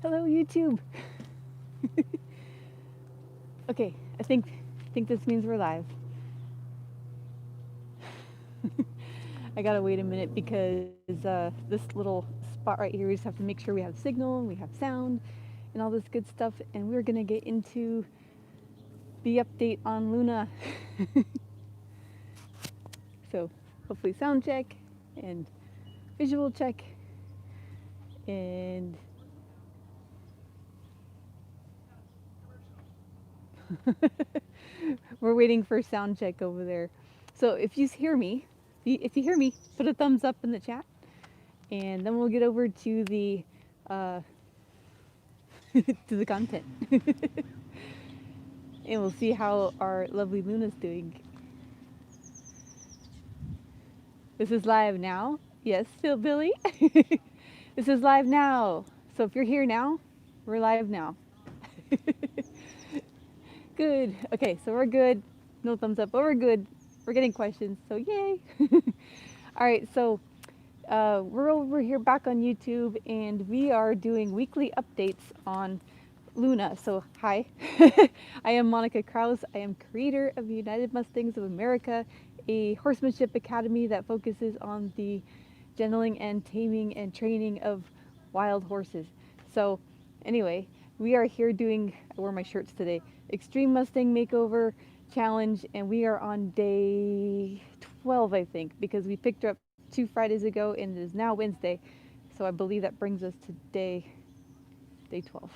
Hello, YouTube. Okay, I think this means we're live. I gotta wait a minute because this little spot right here, we just have to make sure we have signal, we have sound, and all this good stuff. And we're gonna get into the update on Luna. So hopefully sound check and visual check and we're waiting for sound check over there. So if you hear me, if you hear me, put a thumbs up in the chat, and then we'll get over to the uh, to the content, and we'll see how our lovely Luna's doing. This is live now. Yes, Phil Billy. This is live now. So if you're here now, we're live now. Good. Okay, so we're good. No thumbs up, but we're good. We're getting questions, so yay. All right, so we're over here back on YouTube, and we are doing weekly updates on Luna. So hi, I am Monica Kraus. I am creator of United Mustangs of America, a horsemanship academy that focuses on the gentling and taming and training of wild horses. So anyway, we are here doing, I wore my shirts today, Extreme Mustang Makeover Challenge, and we are on day 12, I think, because we picked her up 2 Fridays ago and it is now Wednesday. So I believe that brings us to day 12.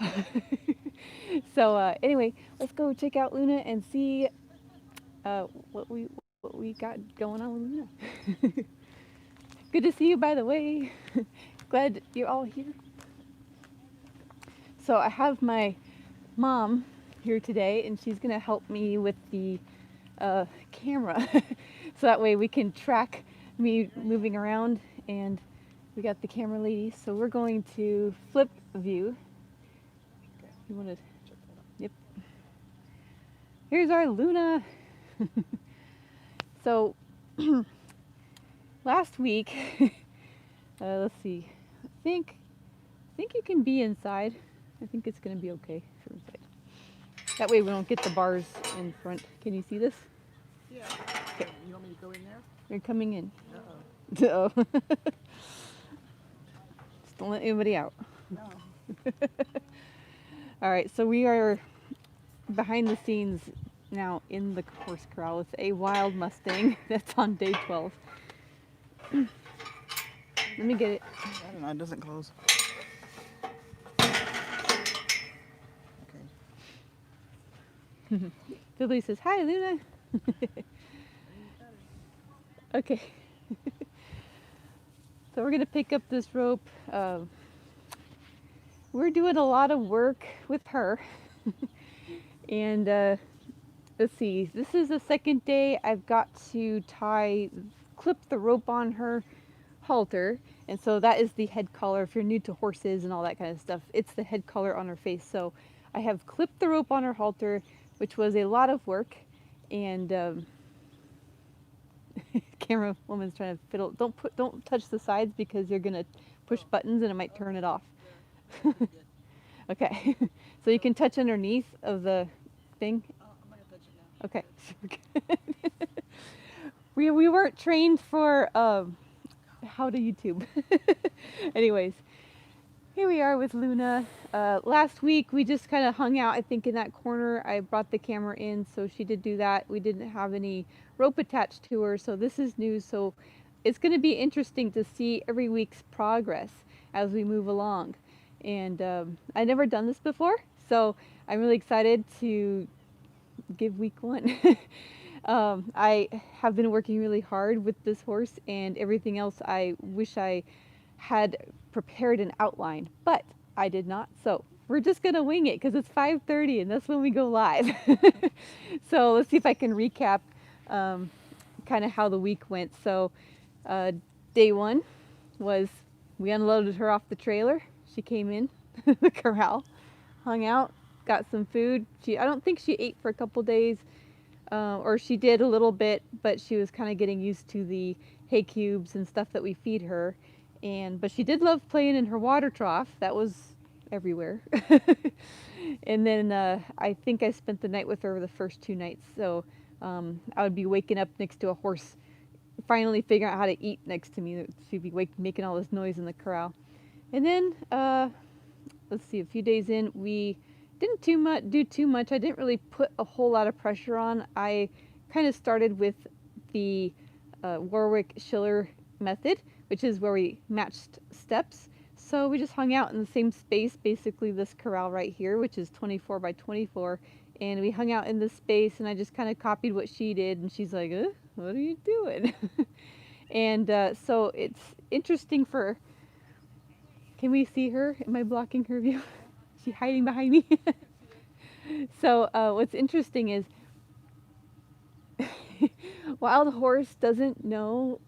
So anyway, let's go check out Luna and see what we got going on with Luna. Good to see you, by the way. Glad you're all here. So I have my mom here today, and she's gonna help me with the camera, so that way we can track me moving around. And we got the camera lady, so we're going to flip view. You want to? Yep. Here's our Luna. So last week, let's see. I think you can be inside. I think it's gonna be okay for inside. That way we don't get the bars in front. Can you see this? Yeah. Okay. You want me to go in there? You're coming in. Uh-oh. Uh-oh. Just don't let anybody out. No. All right, so we are behind the scenes now in the horse corral with a wild Mustang that's on day 12. Let me get it. I don't know. It doesn't close. Okay. Billy says, hi, Luna. Okay. So we're going to pick up this rope. We're doing a lot of work with her. And let's see, this is the second day I've got to clip the rope on her halter. And so that is the head collar. If you're new to horses and all that kind of stuff, it's the head collar on her face. So I have clipped the rope on her halter, which was a lot of work. And camera woman's trying to fiddle. Don't touch the sides because you're gonna push buttons and it might turn it off. Okay, so you can touch underneath of the thing. I'm going to touch it now. Okay. we weren't trained for how to YouTube. Anyways, here we are with Luna. Last week we just kind of hung out, I think, in that corner. I brought the camera in, so she did do that. We didn't have any rope attached to her, so this is new. So it's going to be interesting to see every week's progress as we move along. And I've never done this before, so I'm really excited to give week 1. I have been working really hard with this horse and everything else. I wish I had prepared an outline, but I did not. So we're just gonna wing it because it's 5:30 and that's when we go live. So let's see if I can recap kind of how the week went. So day 1 was we unloaded her off the trailer. She came in the corral, hung out, got some food. I don't think she ate for a couple days, or she did a little bit, but she was kind of getting used to the hay cubes and stuff that we feed her. But she did love playing in her water trough. That was everywhere. And then I think I spent the night with her the first 2 nights. So I would be waking up next to a horse, finally figuring out how to eat next to me. She'd be making all this noise in the corral. And then let's see, a few days in, we didn't do too much. I didn't really put a whole lot of pressure on. I kind of started with the Warwick Schiller method, which is where we matched steps. So we just hung out in the same space, basically this corral right here, which is 24 by 24. And we hung out in this space, and I just kind of copied what she did. And she's like, what are you doing? And so it's interesting for, can we see her? Am I blocking her view? Is she hiding behind me? So what's interesting is Wild Horse doesn't know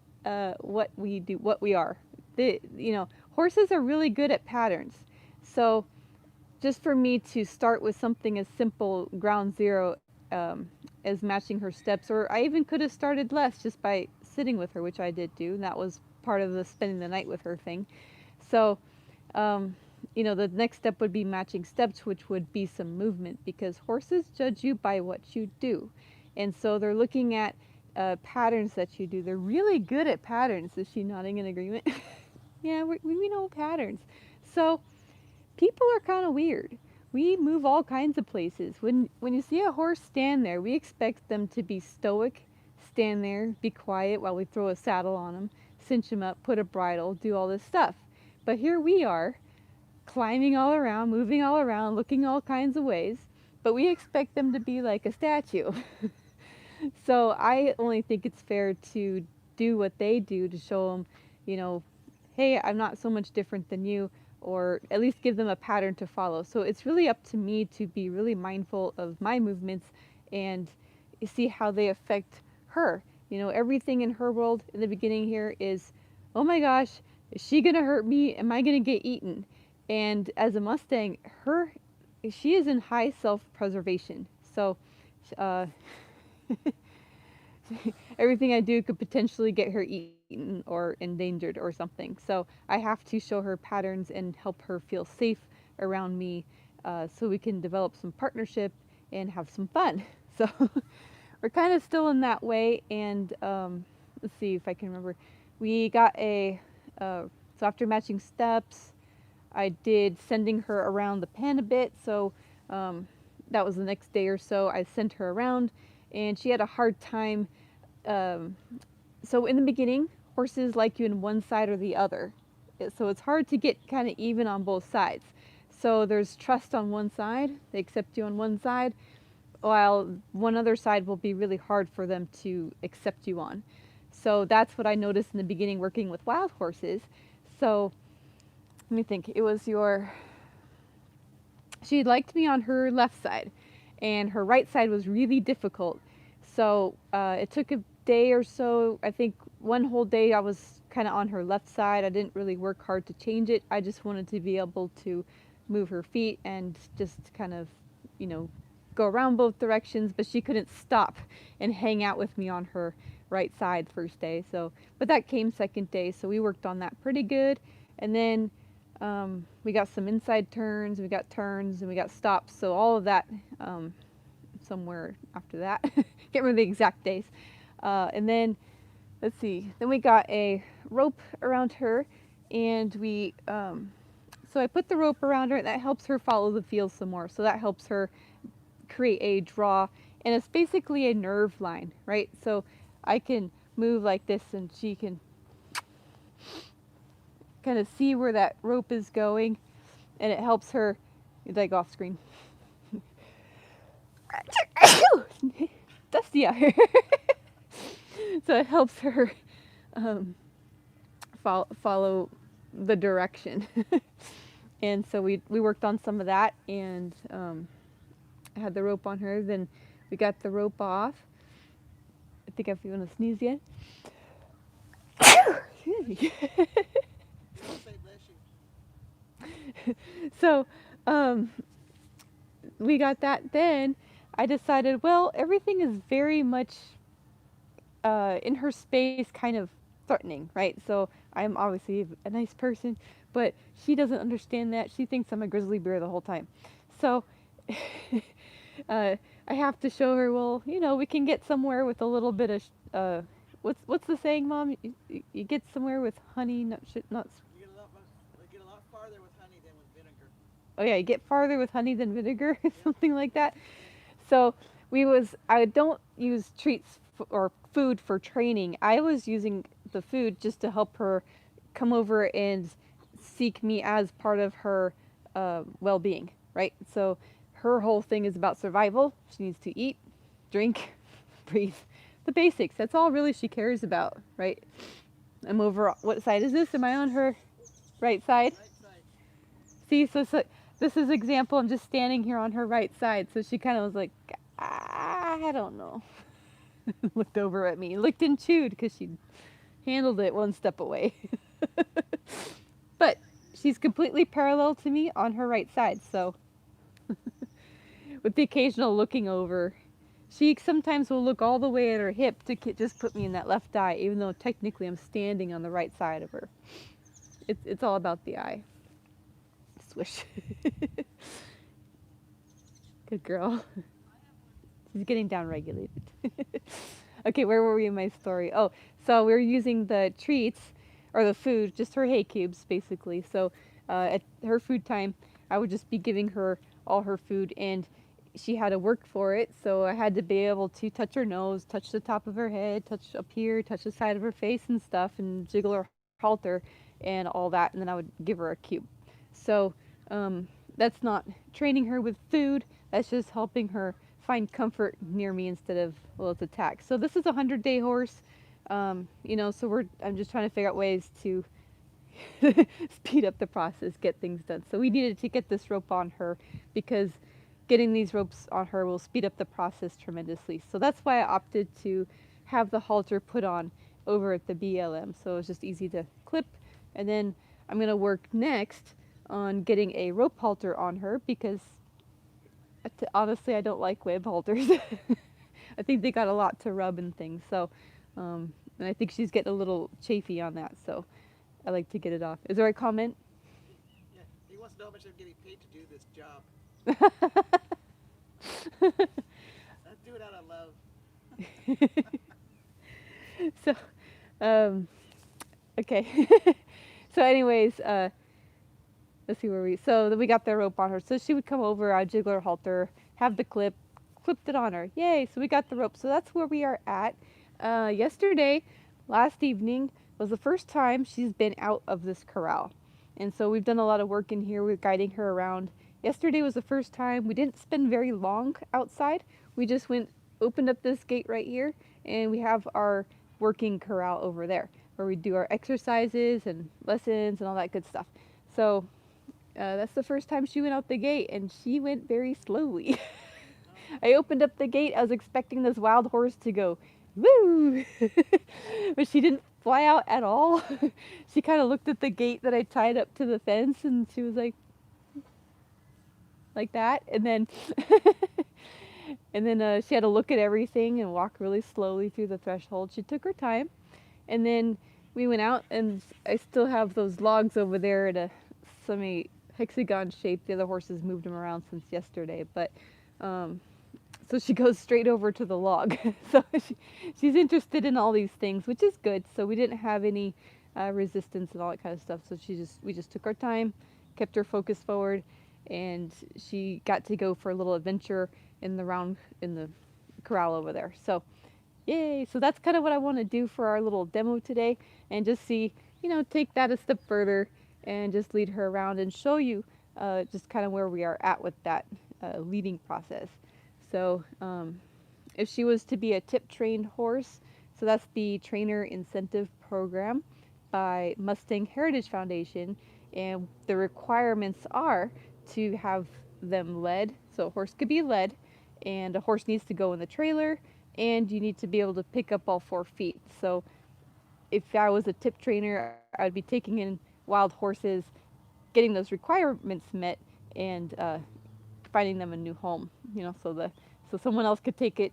what we do, what we are. Horses are really good at patterns. So just for me to start with something as simple, ground zero, as matching her steps, or I even could have started less just by sitting with her, which I did do. And that was part of the spending the night with her thing. So, the next step would be matching steps, which would be some movement, because horses judge you by what you do. And so they're looking at patterns that you do. They're really good at patterns. Is she nodding in agreement? Yeah, we know patterns. So people are kind of weird. We move all kinds of places. When you see a horse stand there, we expect them to be stoic, stand there, be quiet while we throw a saddle on them, cinch them up, put a bridle, do all this stuff. But here we are, climbing all around, moving all around, looking all kinds of ways, but we expect them to be like a statue. So I only think it's fair to do what they do to show them, hey, I'm not so much different than you, or at least give them a pattern to follow. So it's really up to me to be really mindful of my movements and see how they affect her. Everything in her world in the beginning here is, oh my gosh, is she gonna hurt me? Am I gonna get eaten? And as a Mustang, she is in high self-preservation. So everything I do could potentially get her eaten or endangered or something. So I have to show her patterns and help her feel safe around me, so we can develop some partnership and have some fun. So we're kind of still in that way. And let's see if I can remember. We got so after matching steps, I did sending her around the pen a bit. So that was the next day or so. I sent her around, and she had a hard time. So in the beginning, horses like you in one side or the other. So it's hard to get kind of even on both sides. So there's trust on one side. They accept you on one side, while one other side will be really hard for them to accept you on. So that's what I noticed in the beginning working with wild horses. So let me think. She liked me on her left side, and her right side was really difficult. So it took a day or so. I think one whole day I was kind of on her left side. I didn't really work hard to change it. I just wanted to be able to move her feet and just kind of, go around both directions, but she couldn't stop and hang out with me on her right side first day. So, but that came second day, so we worked on that pretty good. And then we got some inside turns, we got turns, and we got stops. So all of that somewhere after that. Can't remember the exact days. And then, let's see, then we got a rope around her, and so I put the rope around her, and that helps her follow the field some more. So that helps her create a draw, and it's basically a nerve line, right? So I can move like this, and she can kind of see where that rope is going, and it helps her, like off screen. Dusty out here. So it helps her follow the direction. And so we worked on some of that, and I had the rope on her. Then we got the rope off. I think if you want to sneeze yet. Excuse me. So we got that. Then I decided, well, everything is very much in her space kind of threatening, right? So I'm obviously a nice person, but she doesn't understand that. She thinks I'm a grizzly bear the whole time. So uh, I have to show her, well, we can get somewhere with a little bit of, what's the saying, Mom? You get somewhere with honey, not shit, not. You get a lot farther with honey than with vinegar. Oh yeah, you get farther with honey than vinegar, Yep. something like that. Yep. So I don't use treats or food for training. I was using the food just to help her come over and seek me as part of her well-being, right? So her whole thing is about survival. She needs to eat, drink, breathe, the basics. That's all really she cares about, right? I'm over. What side is this? Am I on her right side? Right side. See, so this is example. I'm just standing here on her right side, so she kind of was like, I don't know. Looked over at me, licked and chewed because she handled it one step away. But she's completely parallel to me on her right side, so with the occasional looking over. She sometimes will look all the way at her hip to just put me in that left eye, even though technically I'm standing on the right side of her. It's all about the eye. Swish. Good girl. She's getting down regulated. Okay, where were we in my story? Oh, so we were using the treats or the food, just her hay cubes basically. So at her food time, I would just be giving her all her food, and she had to work for it. So I had to be able to touch her nose, touch the top of her head, touch up here, touch the side of her face and stuff, and jiggle her halter and all that. And then I would give her a cube. So that's not training her with food. That's just helping her find comfort near me instead of, well, it's attack. So this is a 100-day horse. So I'm just trying to figure out ways to speed up the process, get things done. So we needed to get this rope on her because getting these ropes on her will speed up the process tremendously. So that's why I opted to have the halter put on over at the BLM. So it's just easy to clip. And then I'm going to work next on getting a rope halter on her because honestly, I don't like web halters. I think they got a lot to rub and things. So, and I think she's getting a little chafy on that. So I like to get it off. Is there a comment? Yeah. He wants to know how much I'm getting paid to do this job. I do it out of love. So, um, okay. So, anyways, let's see where we. So then we got the rope on her. So she would come over. I'd jiggle her halter, have the clipped it on her. Yay! So we got the rope. So that's where we are at. Yesterday, last evening, was the first time she's been out of this corral, and so we've done a lot of work in here. We're guiding her around. Yesterday was the first time. We didn't spend very long outside. We just opened up this gate right here, and we have our working corral over there where we do our exercises and lessons and all that good stuff. So that's the first time she went out the gate, and she went very slowly. I opened up the gate. I was expecting this wild horse to go, woo! But she didn't fly out at all. She kind of looked at the gate that I tied up to the fence, and she was like that. And then, she had to look at everything and walk really slowly through the threshold. She took her time. And then we went out, and I still have those logs over there at a semi-hexagon shape. The other horses moved them around since yesterday, but so she goes straight over to the log. So she's interested in all these things, which is good. So we didn't have any resistance and all that kind of stuff. So we just took our time, kept her focus forward, and she got to go for a little adventure in the corral over there. So yay! So that's kind of what I want to do for our little demo today, and just see, take that a step further and just lead her around and show you just kind of where we are at with that leading process. So if she was to be a tip trained horse, so that's the trainer incentive program by Mustang Heritage Foundation, and the requirements are to have them led. So a horse could be led, and a horse needs to go in the trailer, and you need to be able to pick up all 4 feet. So if I was a tip trainer, I'd be taking in wild horses, getting those requirements met, and finding them a new home. So someone else could take it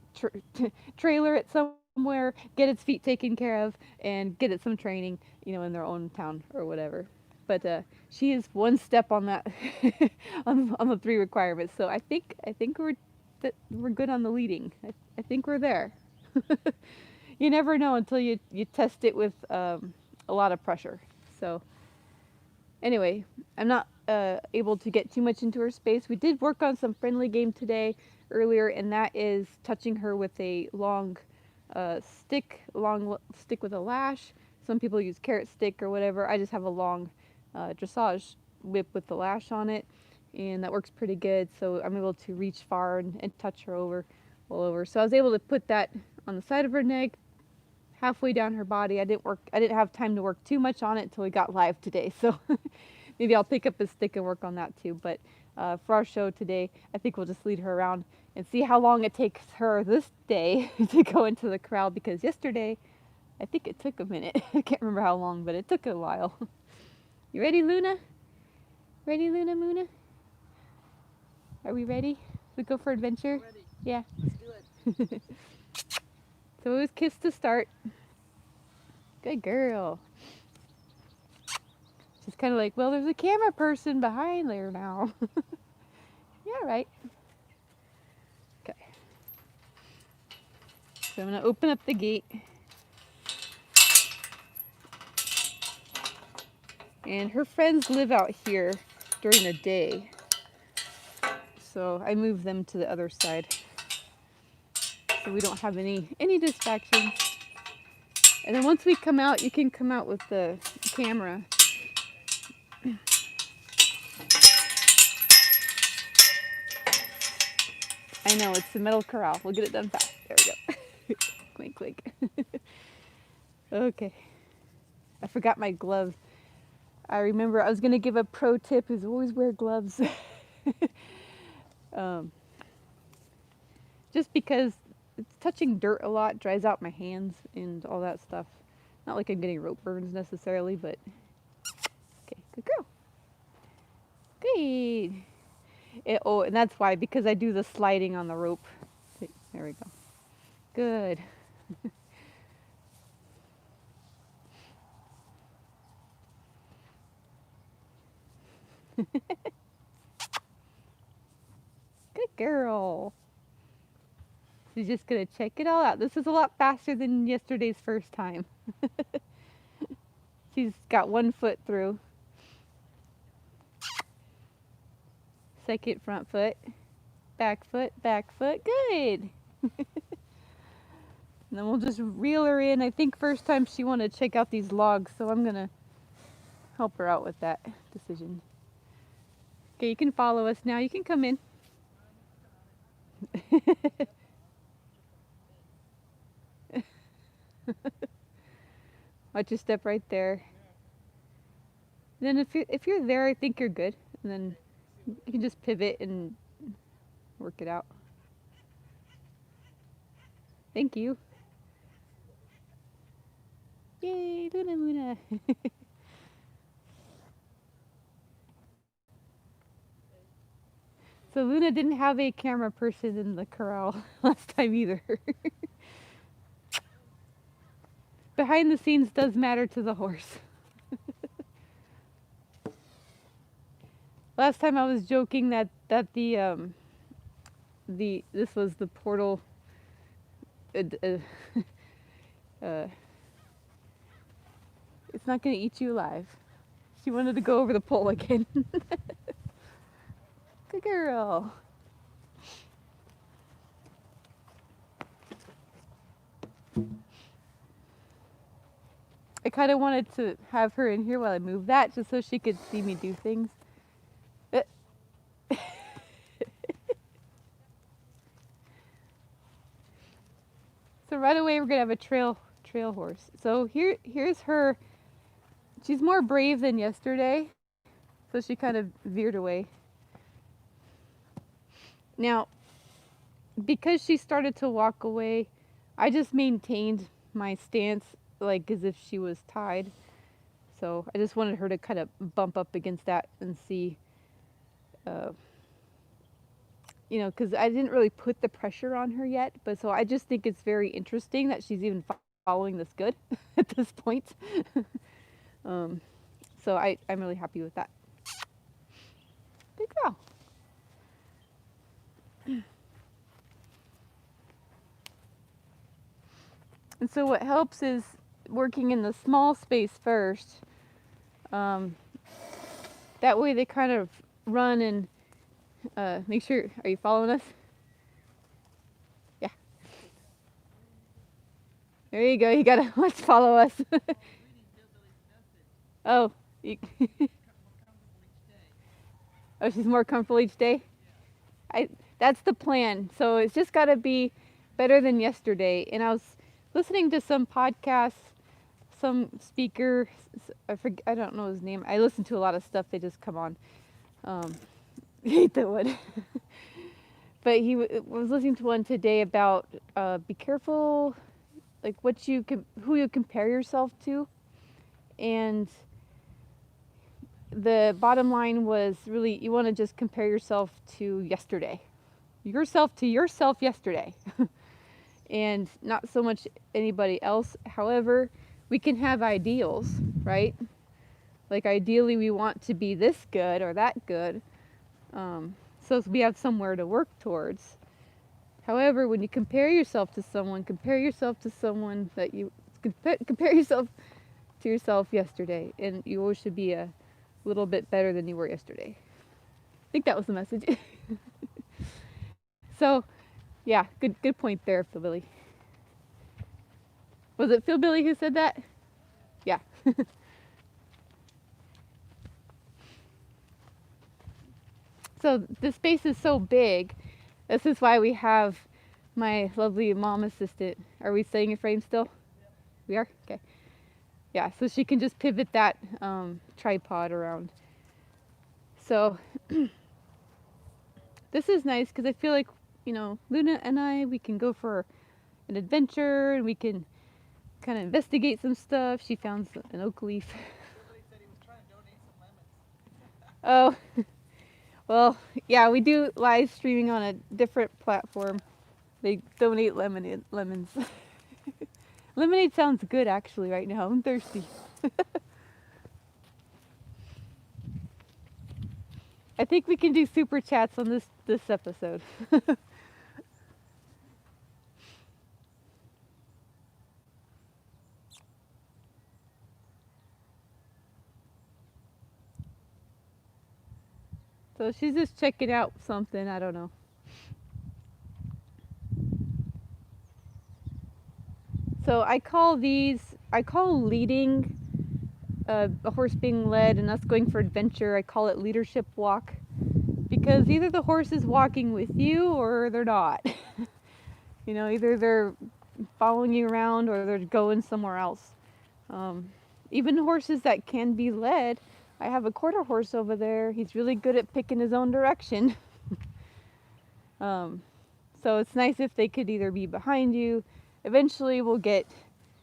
trailer it somewhere, somewhere, get its feet taken care of, and get it some training, in their own town or whatever. But she is one step on that on the 3 requirements. So I think we're good on the leading. I think we're there. You never know until you test it with a lot of pressure. So anyway, I'm not able to get too much into her space. We did work on some friendly game today earlier, and that is touching her with a long stick with a lash. Some people use carrot stick or whatever. I just have a long dressage whip with the lash on it, and that works pretty good. So I'm able to reach far and touch her all over. So I was able to put that on the side of her neck, halfway down her body. I didn't have time to work too much on it until we got live today. So maybe I'll pick up a stick and work on that too. But for our show today, I think we'll just lead her around and see how long it takes her this day to go into the corral, because yesterday, I think it took a minute. I can't remember how long, but it took a while. You ready, Luna? Ready, Luna Moona? Are we ready to go for adventure? Ready. Yeah. Let's do it. So it was kiss to start. Good girl. She's kind of like, well, there's a camera person behind there now. Yeah, right. Okay. So I'm going to open up the gate. And her friends live out here during the day. So I moved them to the other side, so we don't have any distractions. And then once we come out, you can come out with the camera. I know, it's the metal corral. We'll get it done fast. There we go. Clink, clink. Okay. I forgot my gloves. I remember I was going to give a pro tip is always wear gloves. um, just because it's touching dirt a lot, dries out my hands and all that stuff. Not like I'm getting rope burns necessarily, but okay, good girl. Good. And that's why, because I do the sliding on the rope. There we go. Good. Good girl. She's just gonna check it all out. This is a lot faster than yesterday's first time. She's got 1 foot through. Second front foot. Back foot, back foot. Good. And then we'll just reel her in. I think first time she wanted to check out these logs, so I'm gonna help her out with that decision. Okay, you can follow us now. You can come in. Watch your step right there. Then if you're there, I think you're good. And then you can just pivot and work it out. Thank you. Yay, Luna Luna. So Luna didn't have a camera person in the corral last time either. Behind the scenes does matter to the horse. Last time I was joking that this was the portal. It's not gonna eat you alive. She wanted to go over the pole again. Good girl. I kind of wanted to have her in here while I move that, just so she could see me do things. So right away we're gonna have a trail horse. So here's her. She's more brave than yesterday, so she kind of veered away. Now, because she started to walk away, I just maintained my stance like as if she was tied. So I just wanted her to kind of bump up against that and see because I didn't really put the pressure on her yet. But so I just think it's very interesting that she's even following this good at this point. um, so I'm really happy with that. Good girl. And so what helps is working in the small space first. Um, that way they kind of run and make sure. Are you following us? Yeah. There you go. You gotta let's follow us. Oh, you, oh, she's more comfortable each day. I that's the plan. So it's just got to be better than yesterday. And I was listening to some podcasts, some speaker. I don't know his name. I listen to a lot of stuff. They just come on. Um, hate that one. But he was listening to one today about be careful, like who you compare yourself to, and the bottom line was really you want to just compare yourself to yesterday, yourself yesterday, and not so much anybody else. However, we can have ideals, right? Like ideally, we want to be this good or that good, so we have somewhere to work towards. However, when you compare yourself to someone, that you compare yourself to yourself yesterday, and you always should be a little bit better than you were yesterday. I think that was the message. So, yeah, good point there, Phil Billy. Was it Phil Billy who said that? Yeah. So the space is so big. This is why we have my lovely mom assistant. Are we staying in frame still? Yep. We are? Okay. Yeah, so she can just pivot that tripod around. So this is nice because I feel like, Luna and I, we can go for an adventure and we can kind of investigate some stuff. She found an oak leaf. Somebody said he was trying to donate some lemons. Oh, well, yeah, we do live streaming on a different platform. They donate lemons. Lemonade sounds good actually right now. I'm thirsty. I think we can do super chats on this episode. So she's just checking out something, I don't know. So I call leading a horse being led and us going for adventure, I call it leadership walk. Because either the horse is walking with you or they're not. Either they're following you around or they're going somewhere else. Even horses that can be led, I have a quarter horse over there. He's really good at picking his own direction. So it's nice if they could either be behind you. Eventually we'll get,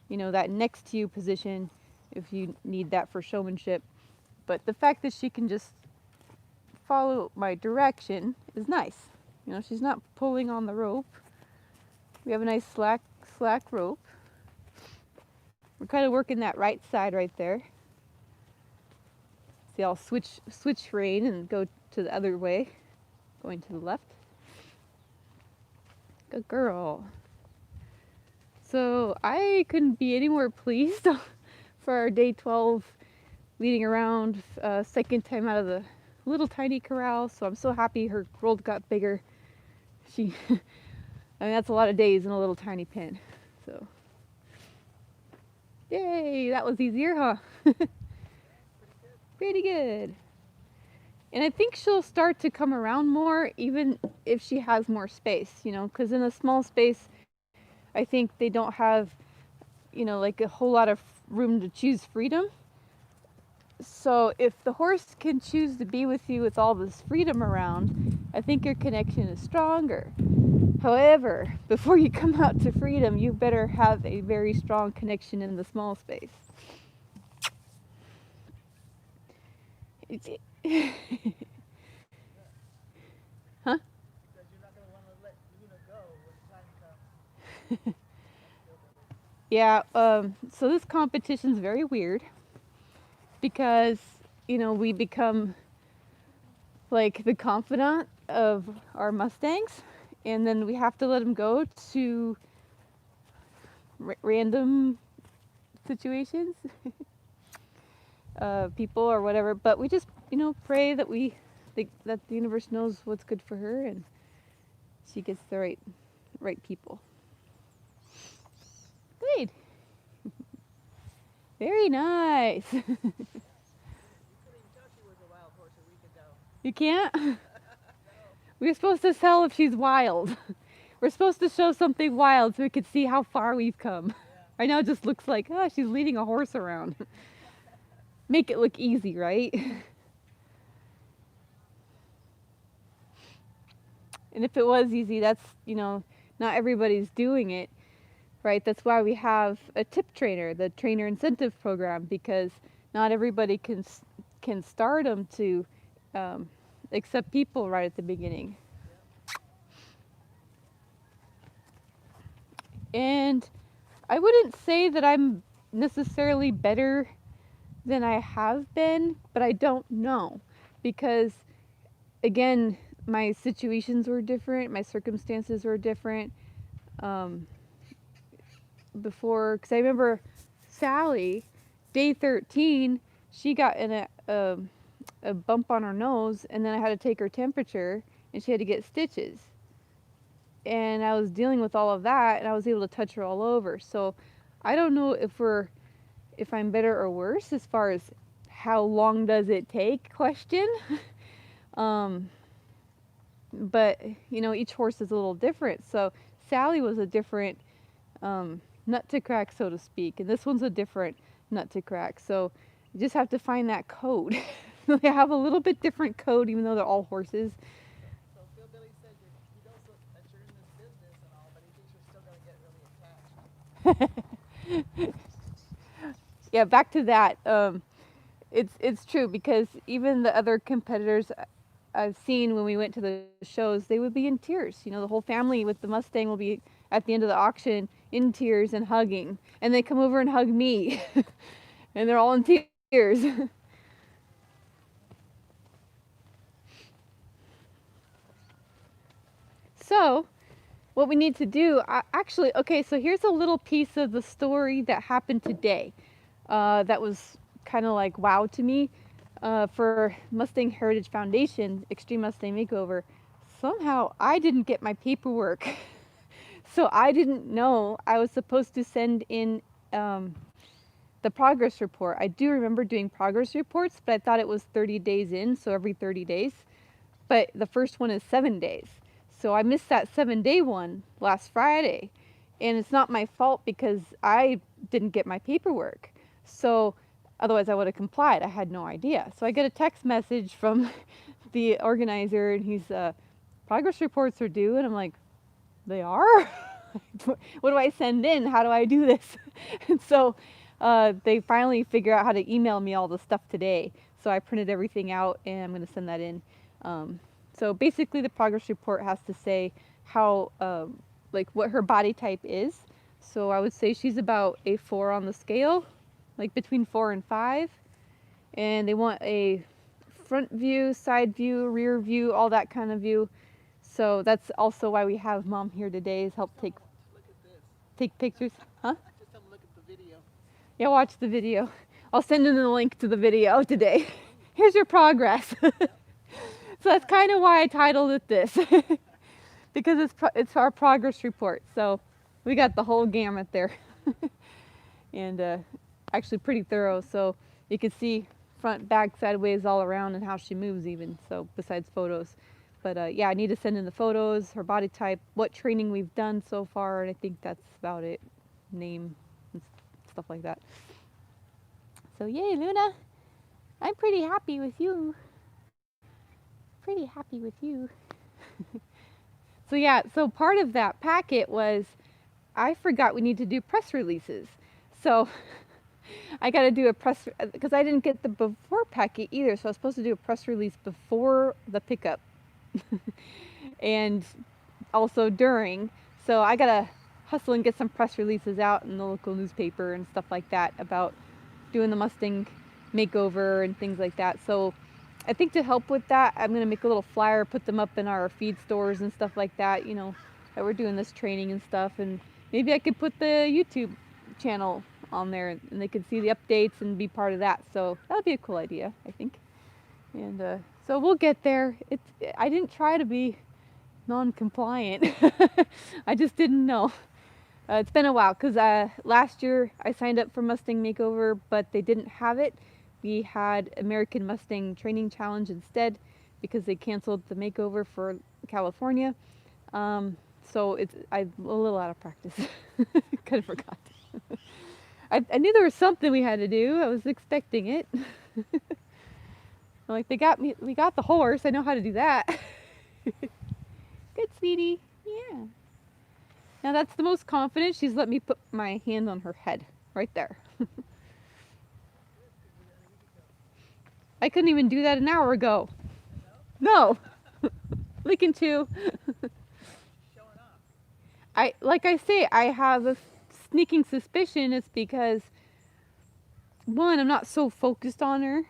that next to you position if you need that for showmanship. But the fact that she can just follow my direction is nice. She's not pulling on the rope. We have a nice slack rope. We're kind of working that right side right there. See, I'll switch rein and go to the other way, going to the left. Good girl. So I couldn't be any more pleased for our day 12 leading around, second time out of the little tiny corral. So I'm so happy her world got bigger. I mean, that's a lot of days in a little tiny pen. So, yay, that was easier, huh? Pretty good. And I think she'll start to come around more even if she has more space, because in a small space, I think they don't have, like a whole lot of room to choose freedom. So if the horse can choose to be with you with all this freedom around, I think your connection is stronger. However, before you come out to freedom, you better have a very strong connection in the small space. Huh? Yeah, so this competition's very weird because, we become like the confidant of our Mustangs, and then we have to let them go to random situations, people or whatever. But we just, pray that that the universe knows what's good for her and she gets the right people. Good. Very nice. You couldn't even tell she was a wild horse a week ago. You can't? No. We're supposed to tell if she's wild. We're supposed to show something wild so we could see how far we've come. Yeah. Right now it just looks like, oh, she's leading a horse around. Make it look easy, right? And if it was easy, that's, not everybody's doing it, right? That's why we have a tip trainer, the trainer incentive program, because not everybody can start them to um, accept people right at the beginning. Yep. And I wouldn't say that I'm necessarily better than I have been, but I don't know because, again, my situations were different, my circumstances were different. Um, Before, because I remember Sally, day 13, she got in a bump on her nose, and then I had to take her temperature, and she had to get stitches. And I was dealing with all of that, and I was able to touch her all over. So I don't know if I'm better or worse as far as how long does it take question. um, but each horse is a little different. So Sally was a different nut to crack, so to speak, and this one's a different nut to crack. So you just have to find that code. They have a little bit different code, even though they're all horses. So Phil Billy said he knows that you're in this business and all, but he thinks you're still going to get really attached. Yeah, back to that. It's true because even the other competitors I've seen when we went to the shows, they would be in tears. The whole family with the Mustang will be at the end of the auction in tears and hugging, and they come over and hug me, and they're all in tears. So, what we need to do, actually, okay, so here's a little piece of the story that happened today. That was kind of like wow to me. For Mustang Heritage Foundation Extreme Mustang Makeover, somehow I didn't get my paperwork. So I didn't know I was supposed to send in the progress report. I do remember doing progress reports, but I thought it was 30 days in, so every 30 days. But the first one is 7 days. So I missed that 7-day one last Friday. And it's not my fault because I didn't get my paperwork. So otherwise I would have complied. I had no idea. So I get a text message from the organizer, and he's progress reports are due, and I'm like, they are? What do I send in? How do I do this? And so they finally figure out how to email me all the stuff today. So I printed everything out, and I'm going to send that in. So basically the progress report has to say how, like what her body type is. So I would say she's about a 4 on the scale, like between 4 and 5. And they want a front view, side view, rear view, all that kind of view. So that's also why we have Mom here today, is help Just look at this. take pictures. Huh? Just have a look at the video. Yeah, watch the video. I'll send in the link to the video today. Here's your progress. So that's kind of why I titled it this, because it's our progress report. So we got the whole gamut there, and actually pretty thorough. So you can see front, back, sideways, all around, and how she moves even. So besides photos, but yeah, I need to send in the photos, her body type, what training we've done so far, and I think that's about it. Name and stuff like that. So yay, Luna! I'm pretty happy with you. Pretty happy with you. So yeah, so part of that packet was I forgot we need to do press releases. So I got to do a press, because I didn't get the before packet either. So I was supposed to do a press release before the pickup and also during. So I got to hustle and get some press releases out in the local newspaper and stuff like that about doing the Mustang makeover and things like that. So I think to help with that, I'm going to make a little flyer, put them up in our feed stores and stuff like that, you know, that we're doing this training and stuff. And maybe I could put the YouTube channel on there and they could see the updates and be part of that. So that would be a cool idea, I think. And so we'll get there. I didn't try to be non-compliant. I just didn't know. It's been a while because last year I signed up for Mustang Makeover, but they didn't have it. We had American Mustang Training Challenge instead because they canceled the makeover for California. So I'm a little out of practice. Kind of forgot. I knew there was something we had to do. I was expecting it. Like we got the horse. I know how to do that. Good, sweetie. Yeah. Now that's the most confident she's let me put my hand on her head right there. I couldn't even do that an hour ago. No. Licking too. Like I say, I have a sneaking suspicion it's because one, I'm not so focused on her.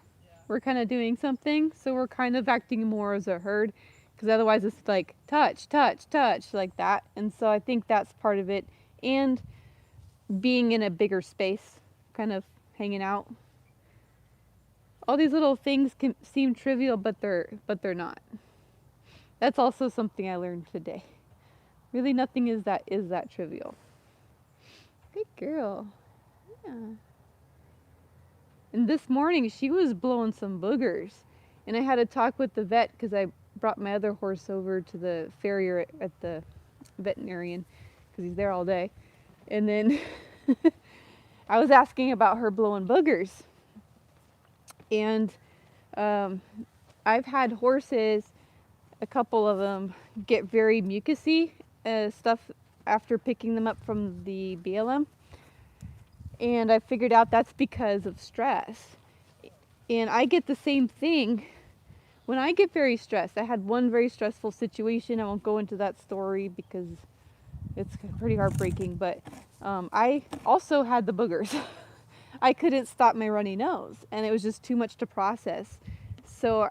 We're kind of doing something, so we're kind of acting more as a herd, because otherwise it's like touch, touch, touch, like that. And so I think that's part of it. And being in a bigger space, kind of hanging out. All these little things can seem trivial, but they're not. That's also something I learned today. Really, nothing is that trivial. Good girl. Yeah. And this morning she was blowing some boogers, and I had to talk with the vet because I brought my other horse over to the farrier at the veterinarian because he's there all day. And then I was asking about her blowing boogers. And I've had horses, a couple of them, get very mucusy stuff after picking them up from the BLM. And I figured out that's because of stress. And I get the same thing when I get very stressed. I had one very stressful situation. I won't go into that story because it's pretty heartbreaking, but I also had the boogers. I couldn't stop my runny nose, and it was just too much to process. So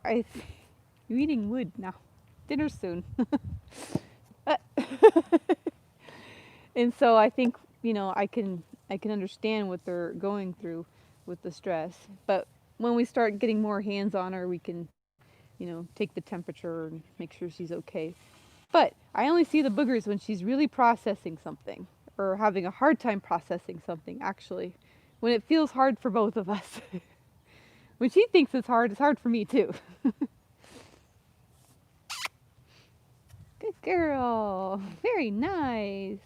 you're eating wood now. Dinner soon. And so I think, you know, I can understand what they're going through with the stress. But when we start getting more hands on her, we can, you know, take the temperature and make sure she's okay. But I only see the boogers when she's really processing something or having a hard time processing something, actually. When it feels hard for both of us. When she thinks it's hard for me too. Good girl. Very nice.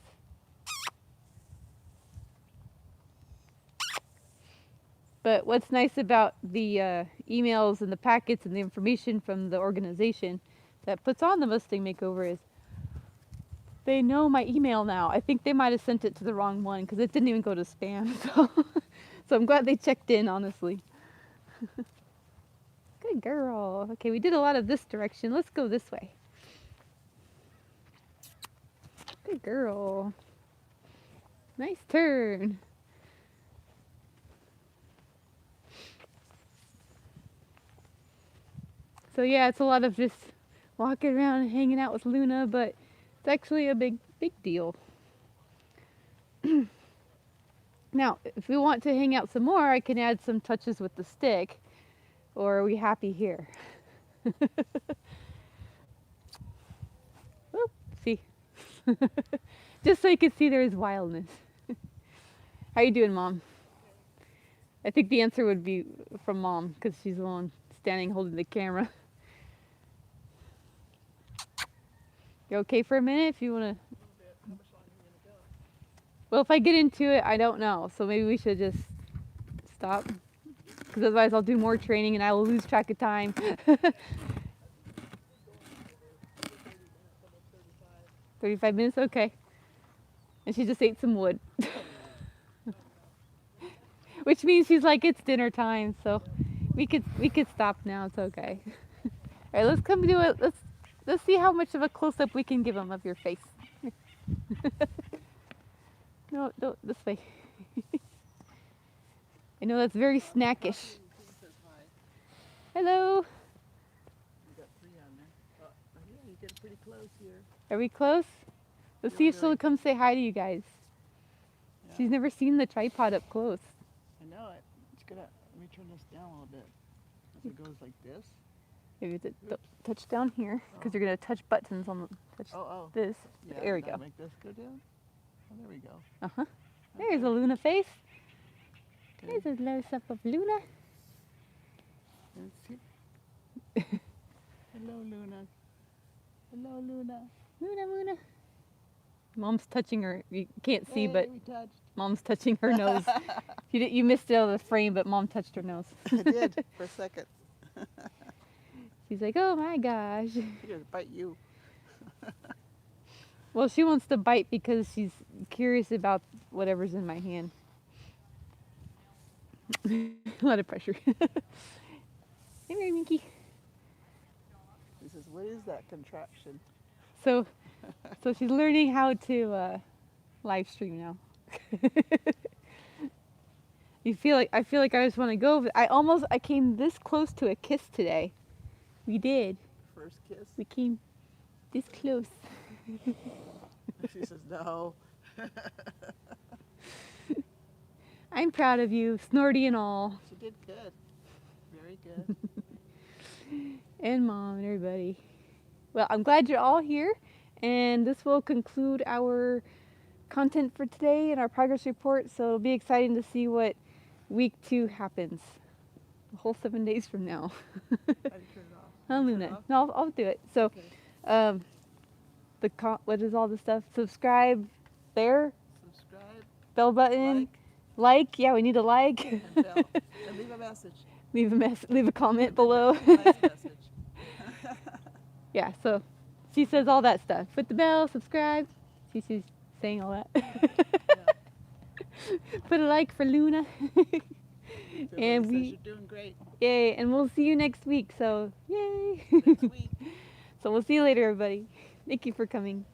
But what's nice about the emails and the packets and the information from the organization that puts on the Mustang Makeover is they know my email now. I think they might have sent it to the wrong one because it didn't even go to spam. So I'm glad they checked in, honestly. Good girl. Okay, we did a lot of this direction. Let's go this way. Good girl. Nice turn. So yeah, it's a lot of just walking around and hanging out with Luna, but it's actually a big deal. Now, if we want to hang out some more, I can add some touches with the stick. Or are we happy here? Oh, see. Just so you can see there's wildness. How you doing, Mom? I think the answer would be from Mom, because she's the one standing holding the camera. You okay for a minute if you want to? Well, if I get into it, I don't know. So maybe we should just stop. Because otherwise I'll do more training and I will lose track of time. 35 minutes? Okay. And she just ate some wood. Which means she's like, it's dinner time. So we could stop now. It's okay. All right, let's come do it. Let's see how much of a close-up we can give them of your face. No, no, this way. I know that's very snackish. King says hi. Hello. You got 3 on there. Oh, yeah, you get pretty close here. Are we close? Let's You see want if me she'll like- come say hi to you guys. Yeah, She's never seen the tripod up close. I know it. It's gonna. Let me turn this down a little bit. As it goes like this. Maybe touch down here because you're gonna touch buttons on the touch Oh. this. Yeah. There we now go. Make this go down. Oh, there we go. Uh huh. There's a Luna face. Okay. There's a close up of Luna. Let's see. Hello, Luna. Hello, Luna. Luna. Mom's touching her. You can't see, but Hey, we touched. Mom's touching her nose. You missed it out of the frame, but Mom touched her nose. I did for a second. She's like, oh my gosh. She gonna bite you. Well, she wants to bite because she's curious about whatever's in my hand. A lot of pressure. Hey, Mary Minky. He says, "What is that contraption?" So she's learning how to live stream now. I feel like I just want to go. I came this close to a kiss today. We did. First kiss. We came this close. She says, "No." I'm proud of you, Snorty and all, She did good. Very good. and Mom and everybody. Well, I'm glad you're all here, and this will conclude our content for today and our progress report. So it'll be exciting to see what week 2 happens. A whole 7 days from now. I turn it off. I'm You turn it Luna. off? No, I'll do it. So, Okay. what is all the stuff? Subscribe there, Subscribe, bell button, like. Yeah, we need a like. and bell, and leave a message. leave a comment below. Nice message. Yeah, so she says all that stuff. Put the bell, subscribe. She's saying all that. Put a like for Luna. And Says we, you're doing great. yay, and we'll see you next week. So, yay. Next week. So we'll see you later, everybody. Thank you for coming.